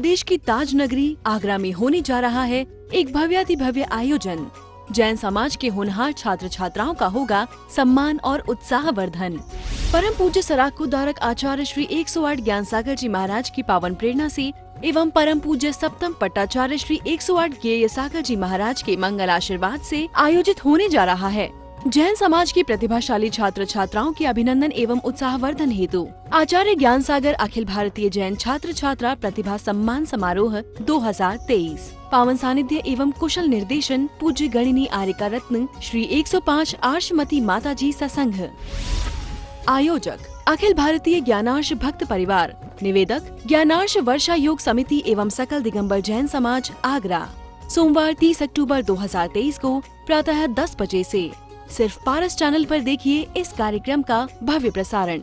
प्रदेश की ताज नगरी आगरा में होने जा रहा है एक भव्यातिभव्य आयोजन। जैन समाज के होनहार छात्र छात्राओं का होगा सम्मान और उत्साहवर्धन। परम पूज्य सराकू धारक आचार्य श्री 108 ज्ञान सागर जी महाराज की पावन प्रेरणा से एवं परम पूज्य सप्तम पट्टाचार्य श्री 108 ज्ञेय सागर जी महाराज के मंगल आशीर्वाद से आयोजित होने जा रहा है। जैन समाज के प्रतिभाशाली छात्र छात्राओं के अभिनंदन एवं उत्साहवर्धन हेतु आचार्य ज्ञान सागर अखिल भारतीय जैन छात्र छात्रा प्रतिभा सम्मान समारोह 2023 पावन सानिध्य एवं कुशल निर्देशन पूज्य गणिनी आर्यका रत्न श्री 105 आर्षमती माता जी ससंघ। आयोजक अखिल भारतीय ज्ञानार्ष भक्त परिवार। निवेदक ज्ञानार्ष वर्षा योग समिति एवं सकल दिगंबर जैन समाज आगरा। सोमवार 30 अक्टूबर 2023 को प्रातः 10 बजे से सिर्फ पारस चैनल पर देखिए इस कार्यक्रम का भव्य प्रसारण।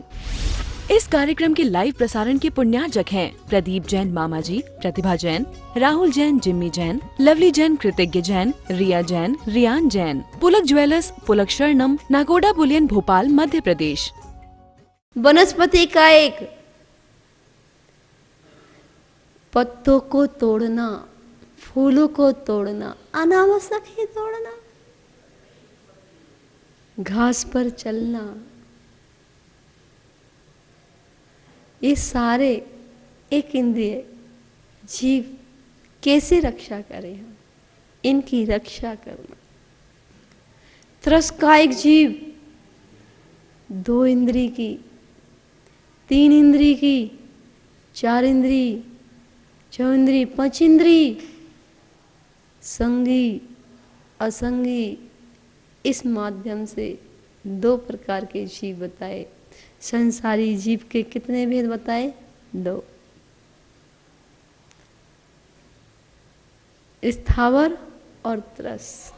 इस कार्यक्रम के लाइव प्रसारण के पुण्यार्जक हैं प्रदीप जैन मामा जी, प्रतिभा जैन, राहुल जैन, जिम्मी जैन, लवली जैन, कृतज्ञ जैन, रिया जैन, रियान जैन, पुलक ज्वेलर्स, पुलक शरणम, नागोडा बुलियन, भोपाल, मध्य प्रदेश। वनस्पति का एक पत्तों को तोड़ना, फूलों को तोड़ना, अनावश्यक ही तोड़ना, घास पर चलना, ये सारे एक इंद्रिय जीव कैसे रक्षा करें हम, इनकी रक्षा करना। त्रस्त का एक जीव 2 इंद्री की, 3 इंद्री की, 4 इंद्री, 6 इंद्री, 5 इंद्री, संगी असंगी, इस माध्यम से 2 प्रकार के जीव बताए। संसारी जीव के कितने भेद बताए? 2। स्थावर और त्रस्त।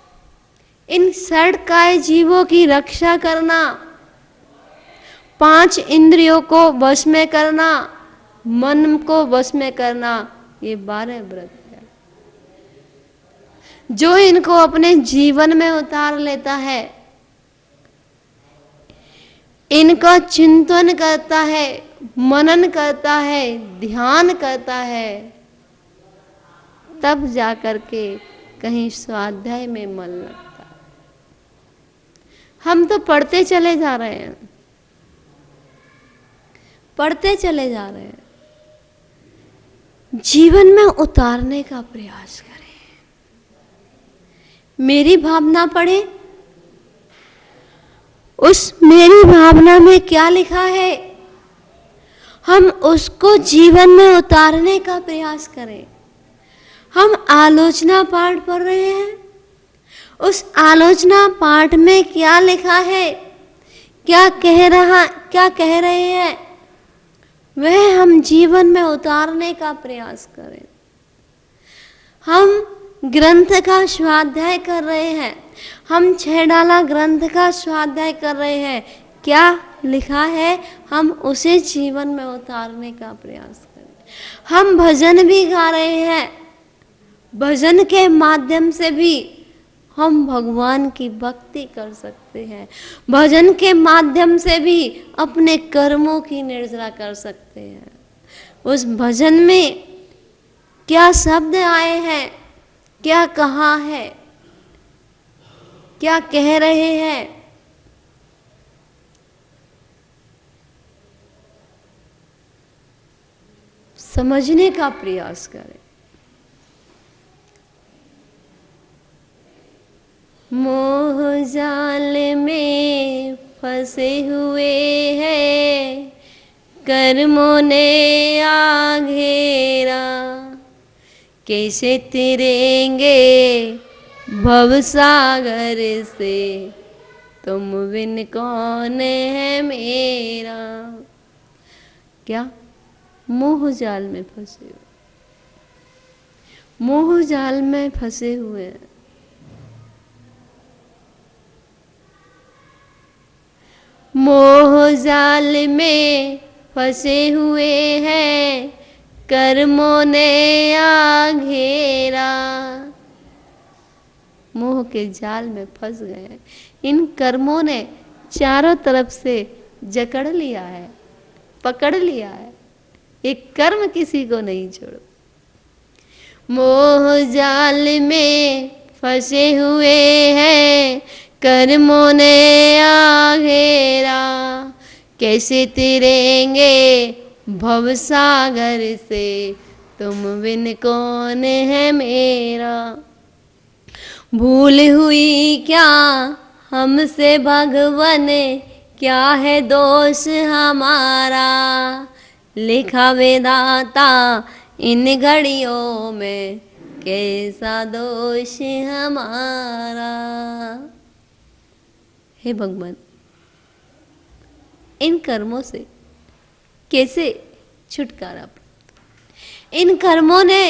इन षडकाय जीवों की रक्षा करना, 5 इंद्रियों को वश में करना, मन को वश में करना, ये 12 व्रत है। जो इनको अपने जीवन में उतार लेता है, इनका चिंतन करता है, मनन करता है, ध्यान करता है, तब जाकर के कहीं स्वाध्याय में मन लगता है। हम तो पढ़ते चले जा रहे हैं, पढ़ते चले जा रहे हैं, जीवन में उतारने का प्रयास करें। मेरी भावना पढ़े, उस मेरी भावना में क्या लिखा है, हम उसको जीवन में उतारने का प्रयास करें। हम आलोचना पाठ पढ़ रहे हैं, उस आलोचना पाठ में क्या लिखा है, क्या कह रहे हैं, वह हम जीवन में उतारने का प्रयास करें। हम ग्रंथ का स्वाध्याय कर रहे हैं, हम 6 डाला ग्रंथ का स्वाध्याय कर रहे हैं, क्या लिखा है, हम उसे जीवन में उतारने का प्रयास करें। हम भजन भी गा रहे हैं, भजन के माध्यम से भी हम भगवान की भक्ति कर सकते हैं। भजन के माध्यम से भी अपने कर्मों की निर्जरा कर सकते हैं। उस भजन में क्या शब्द आए हैं, क्या कहा है, क्या कह रहे हैं, समझने का प्रयास करें। मोह जाल में फंसे हुए हैं, कर्मों ने आ घेरा, कैसे तिरेंगे भवसागर से, तुम बिन कौन है मेरा। क्या? मोह जाल में फंसे हुए, मोह जाल में फंसे हुए हैं। मोह जाल में फंसे हुए हैं, कर्मों ने आ घेरा। मोह के जाल में फंस गए हैं, इन कर्मों ने चारों तरफ से जकड़ लिया है, पकड़ लिया है। एक कर्म किसी को नहीं छोड़ो। मोह जाल में फंसे हुए हैं, कर्मों ने आ घेरा, कैसे तैरेंगे भवसागर से, तुम बिन कौन है मेरा। भूल हुई क्या हमसे भगवन, क्या है दोष हमारा, लिखा विधाता इन घड़ियों में, कैसा दोष हमारा। हे भगवान, इन कर्मों से कैसे छुटकारा पाए। इन कर्मों ने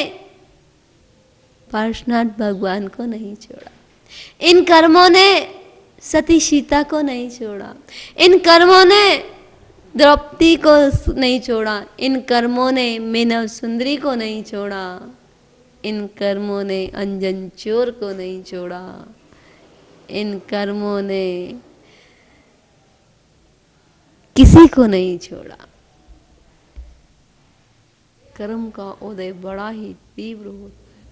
पार्श्वनाथ भगवान को नहीं छोड़ा, इन कर्मों ने सती सीता को नहीं छोड़ा, इन कर्मों ने द्रौपदी को नहीं छोड़ा, इन कर्मों ने मेनव सुंदरी को नहीं छोड़ा, इन कर्मों ने अंजन चोर को नहीं छोड़ा, इन कर्मों ने किसी को नहीं छोड़ा। कर्म का उदय बड़ा ही तीव्र होता है।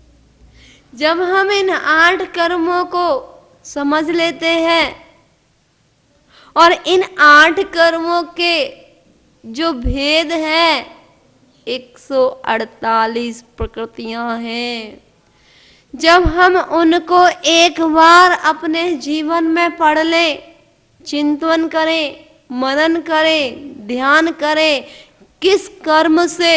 जब हम इन 8 कर्मों को समझ लेते हैं और इन 8 कर्मों के जो भेद हैं, 148 प्रकृतियां हैं, जब हम उनको एक बार अपने जीवन में पढ़ लें, चिंतन करें, मनन करें, ध्यान करें, किस कर्म से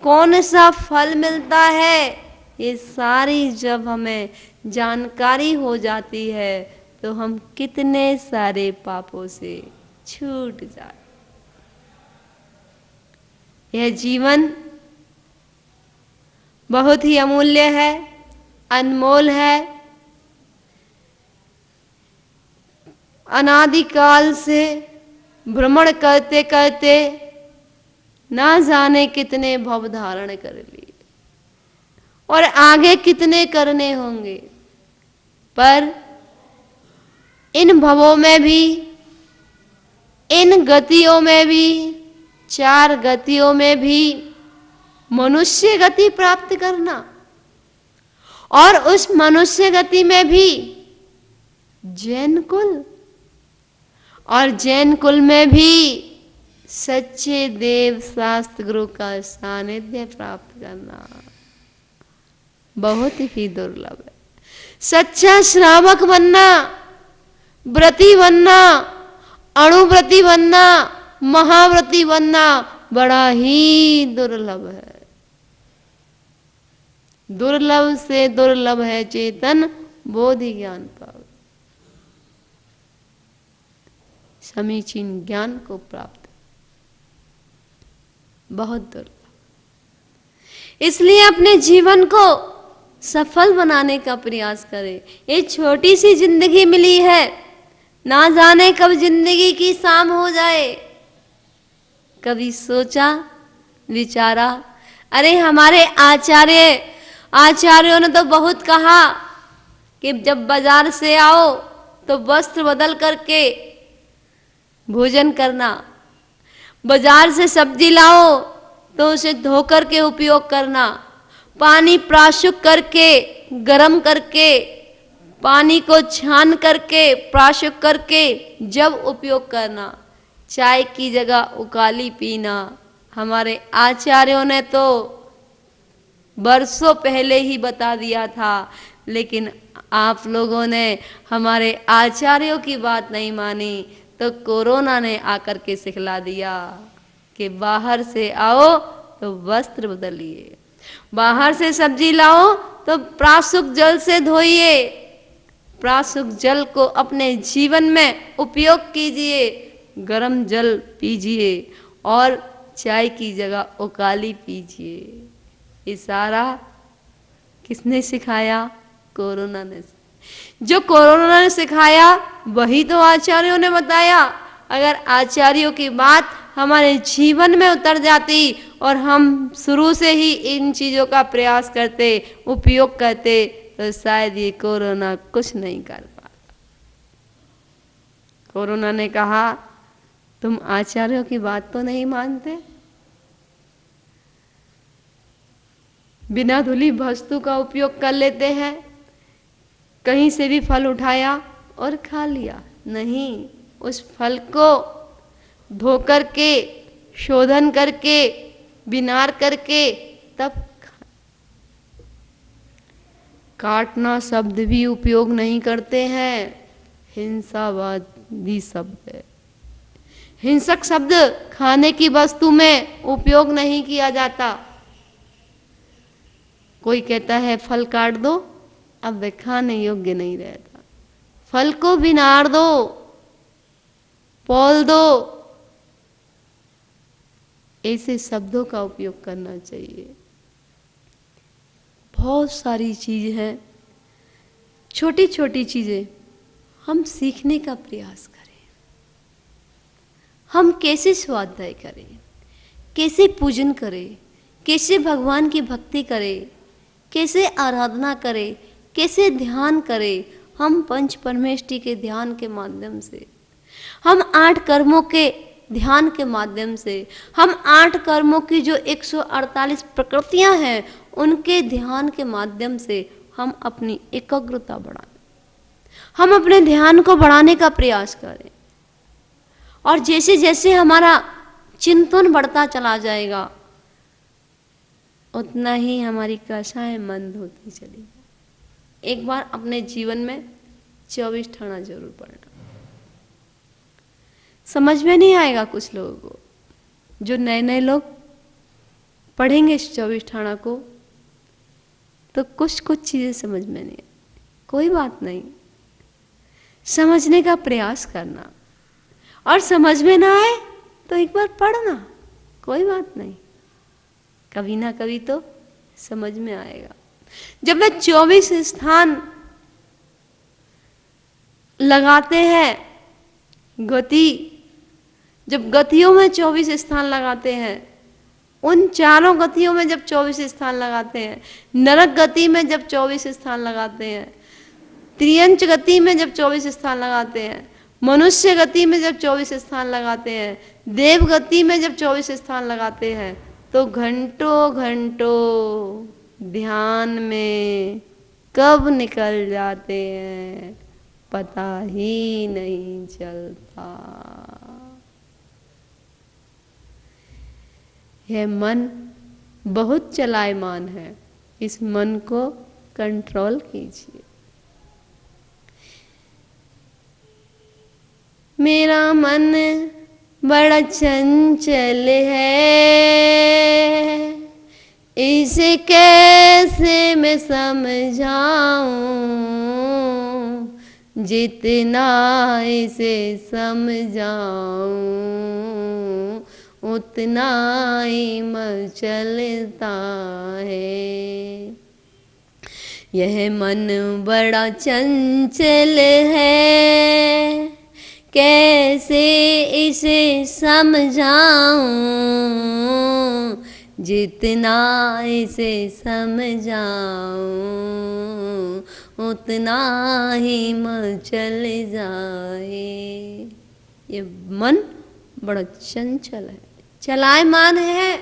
कौन सा फल मिलता है, ये सारी जब हमें जानकारी हो जाती है तो हम कितने सारे पापों से छूट जाते। यह जीवन बहुत ही अमूल्य है, अनमोल है। अनादिकाल से भ्रमण करते करते ना जाने कितने भव धारण कर लिए और आगे कितने करने होंगे, पर इन भवों में भी, इन गतियों में भी, 4 गतियों में भी मनुष्य गति प्राप्त करना और उस मनुष्य गति में भी जैन कुल, और जैन कुल में भी सच्चे देव शास्त्र गुरु का सानिध्य प्राप्त करना बहुत ही दुर्लभ है। सच्चा श्रावक बनना, व्रती बनना, अणुव्रती बनना, महाव्रती बनना बड़ा ही दुर्लभ है। दुर्लभ से दुर्लभ है चेतन बोधि ज्ञान पाओ, समीचीन ज्ञान को प्राप्त बहुत दुर्लभ। इसलिए अपने जीवन को सफल बनाने का प्रयास करें। ये छोटी सी जिंदगी मिली है, ना जाने कब जिंदगी की शाम हो जाए। कभी सोचा, विचारा, अरे हमारे आचार्यों ने तो बहुत कहा कि जब बाजार से आओ तो वस्त्र बदल करके भोजन करना, बाजार से सब्जी लाओ तो उसे धो करके उपयोग करना, पानी प्राशुक करके, गरम करके, पानी को छान करके, प्राशुक करके जब उपयोग करना, चाय की जगह उकाली पीना। हमारे आचार्यों ने तो बरसों पहले ही बता दिया था, लेकिन आप लोगों ने हमारे आचार्यों की बात नहीं मानी, तो कोरोना ने आकर के सिखला दिया कि बाहर से आओ तो वस्त्र बदलिए, बाहर से सब्जी लाओ तो प्राशुक जल से धोइए, प्राशुक जल को अपने जीवन में उपयोग कीजिए, गरम जल पीजिए और चाय की जगह उकाली पीजिए। ये सारा किसने सिखाया? कोरोना ने। जो कोरोना ने सिखाया वही तो आचार्यों ने बताया। अगर आचार्यों की बात हमारे जीवन में उतर जाती और हम शुरू से ही इन चीजों का प्रयास करते, उपयोग करते, तो शायद ये कोरोना कुछ नहीं कर पाता। कोरोना ने कहा तुम आचार्यों की बात तो नहीं मानते, बिना धुली वस्तु का उपयोग कर लेते हैं। कहीं से भी फल उठाया और खा लिया, नहीं, उस फल को धो करके, शोधन करके, बिनार करके तब काटना शब्द भी उपयोग नहीं करते हैं, हिंसावादी शब्द है। हिंसक शब्द खाने की वस्तु में उपयोग नहीं किया जाता। कोई कहता है फल काट दो, अब वह खाने योग्य नहीं रहता। फल को बिनार दो, पोल दो, ऐसे शब्दों का उपयोग करना चाहिए। बहुत सारी चीज है, छोटी छोटी चीजें हम सीखने का प्रयास करें। हम कैसे स्वाध्याय करें, कैसे पूजन करें, कैसे भगवान की भक्ति करें, कैसे आराधना करें, कैसे ध्यान करें। हम पंच परमेष्टि के ध्यान के माध्यम से, हम 8 कर्मों के ध्यान के माध्यम से, हम 8 कर्मों की जो 148 प्रकृतियां हैं उनके ध्यान के माध्यम से हम अपनी एकाग्रता बढ़ाएं, हम अपने ध्यान को बढ़ाने का प्रयास करें। और जैसे जैसे हमारा चिंतन बढ़ता चला जाएगा उतना ही हमारी कषाएं मंद होती चली। एक बार अपने जीवन में 24 ठाणा जरूर पढ़ना। समझ में नहीं आएगा कुछ लोगों को, जो नए नए लोग पढ़ेंगे इस 24 ठाणा को तो कुछ चीजें समझ में नहीं, कोई बात नहीं, समझने का प्रयास करना। और समझ में ना आए तो एक बार पढ़ना, कोई बात नहीं, कभी ना कभी तो समझ में आएगा। जब वे 24 स्थान लगाते हैं, गति, जब गतियों में 24 स्थान लगाते हैं, उन चारों गतियों में जब 24 स्थान लगाते हैं, नरक गति में जब 24 स्थान लगाते हैं, त्रियंच गति में जब 24 स्थान लगाते हैं, मनुष्य गति में जब 24 स्थान लगाते हैं, देव गति में जब 24 स्थान लगाते हैं, तो घंटों घंटों ध्यान में कब निकल जाते हैं पता ही नहीं चलता। यह मन बहुत चलायमान है, इस मन को कंट्रोल कीजिए। मेरा मन बड़ा चंचल है, इसे कैसे मैं समझाऊं, जितना इसे समझाऊं उतना ही मचलता है। यह मन बड़ा चंचल है, कैसे इसे समझाऊं, जितना इसे समझाऊं उतना ही मचल जाए। ये मन बड़ा चंचल है, चलायमान है।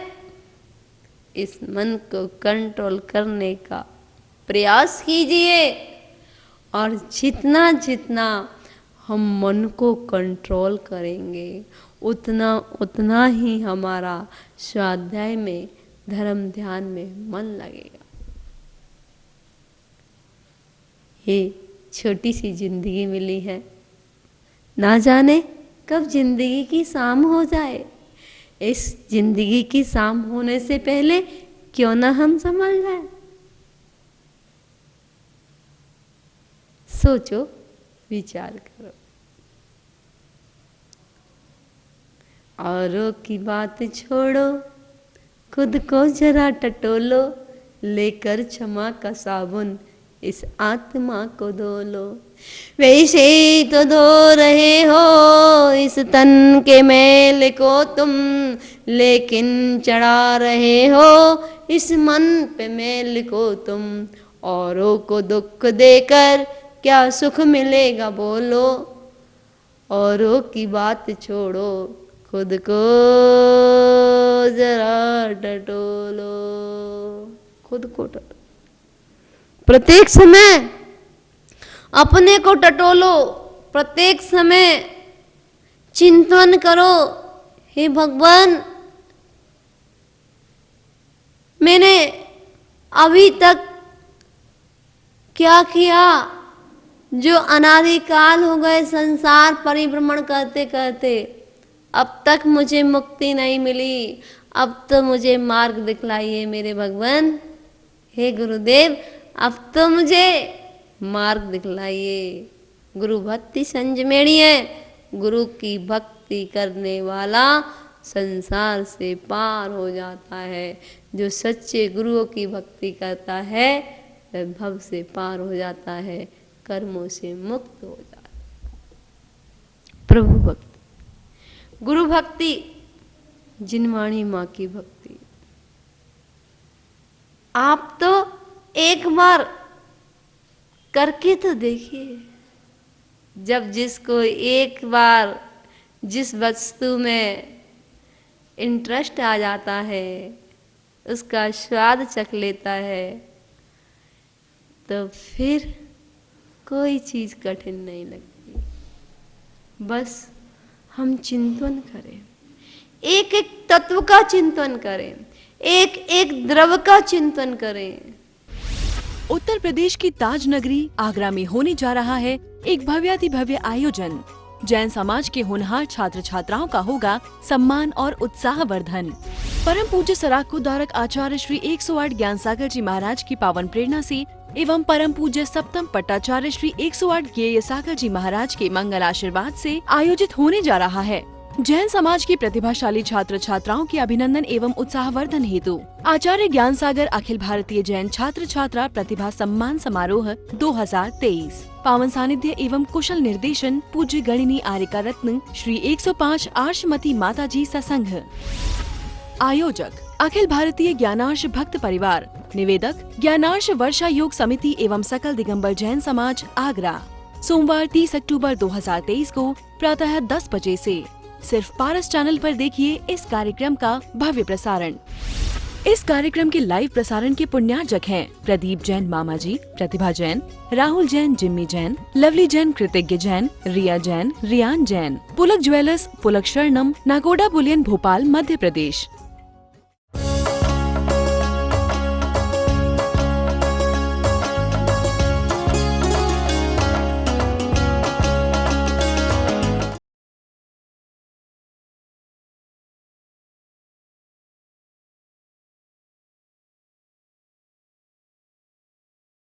इस मन को कंट्रोल करने का प्रयास कीजिए, और जितना जितना हम मन को कंट्रोल करेंगे उतना उतना ही हमारा स्वाध्याय में, धर्म ध्यान में मन लगेगा। ये छोटी सी जिंदगी मिली है, ना जाने कब जिंदगी की शाम हो जाए। इस जिंदगी की शाम होने से पहले क्यों ना हम संभल जाए। सोचो, विचार करो। औरों की बात छोड़ो, खुद को जरा टटोलो, लेकर क्षमा का साबुन इस आत्मा को धो लो। वैसे तो धो रहे हो इस तन के मैल को तुम, लेकिन चढ़ा रहे हो इस मन पे मैल को तुम। औरों को दुख देकर क्या सुख मिलेगा बोलो, औरों की बात छोड़ो, खुद को जरा टटोलो। खुद को टटोलो, प्रत्येक समय अपने को टटोलो, प्रत्येक समय चिंतन करो, हे भगवान मैंने अभी तक क्या किया जो अनादिकाल हो गए संसार परिभ्रमण करते करते, अब तक मुझे मुक्ति नहीं मिली, अब तो मुझे मार्ग दिखलाइए मेरे भगवान। हे गुरुदेव अब तो मुझे मार्ग दिखलाइए। गुरु भक्ति संजमेणी है, गुरु की भक्ति करने वाला संसार से पार हो जाता है। जो सच्चे गुरुओं की भक्ति करता है वह भव से पार हो जाता है, कर्मों से मुक्त हो जाता है। प्रभु भक्ति, गुरु भक्ति, जिनवाणी माँ की भक्ति। आप तो एक बार करके तो देखिए। जब जिसको एक बार जिस वस्तु में इंटरेस्ट आ जाता है, उसका स्वाद चख लेता है, तो फिर कोई चीज कठिन नहीं लगती। बस हम चिंतन करें, एक एक तत्व का चिंतन करें, एक एक द्रव का चिंतन करें। उत्तर प्रदेश की ताज नगरी आगरा में होने जा रहा है एक भव्यातिभव्य आयोजन। जैन समाज के होनहार छात्र छात्राओं का होगा सम्मान और उत्साहवर्धन। परम पूज्य सराकू धारक आचार्य श्री 108 ज्ञान सागर जी महाराज की पावन प्रेरणा से एवं परम पूज्य सप्तम पट्टाचार्य श्री 108 ज्ञेय सागर जी महाराज के मंगल आशीर्वाद से आयोजित होने जा रहा है। जैन समाज की प्रतिभाशाली छात्र छात्राओं के अभिनंदन एवं उत्साहवर्धन हेतु आचार्य ज्ञान सागर अखिल भारतीय जैन छात्र छात्रा प्रतिभा सम्मान समारोह 2023 पावन सानिध्य एवं कुशल निर्देशन पूज्य गणिनी आर्यका रत्न श्री 105 आर्षमती माता जी ससंघ। आयोजक अखिल भारतीय ज्ञानार्ष भक्त परिवार। निवेदक ज्ञानार्ष वर्षा योग समिति एवं सकल दिगंबर जैन समाज आगरा। सोमवार 30 अक्टूबर 2023 को प्रातः 10 बजे से सिर्फ पारस चैनल पर देखिए इस कार्यक्रम का भव्य प्रसारण। इस कार्यक्रम के लाइव प्रसारण के पुण्यार्जक हैं प्रदीप जैन मामा जी, प्रतिभा जैन, राहुल जैन, जिम्मी जैन, लवली जैन, कृतज्ञ जैन, रिया जैन, रियान जैन, पुलक ज्वेलर्स, पुलक शरणम, नागोडा बुलियन, भोपाल, मध्य प्रदेश।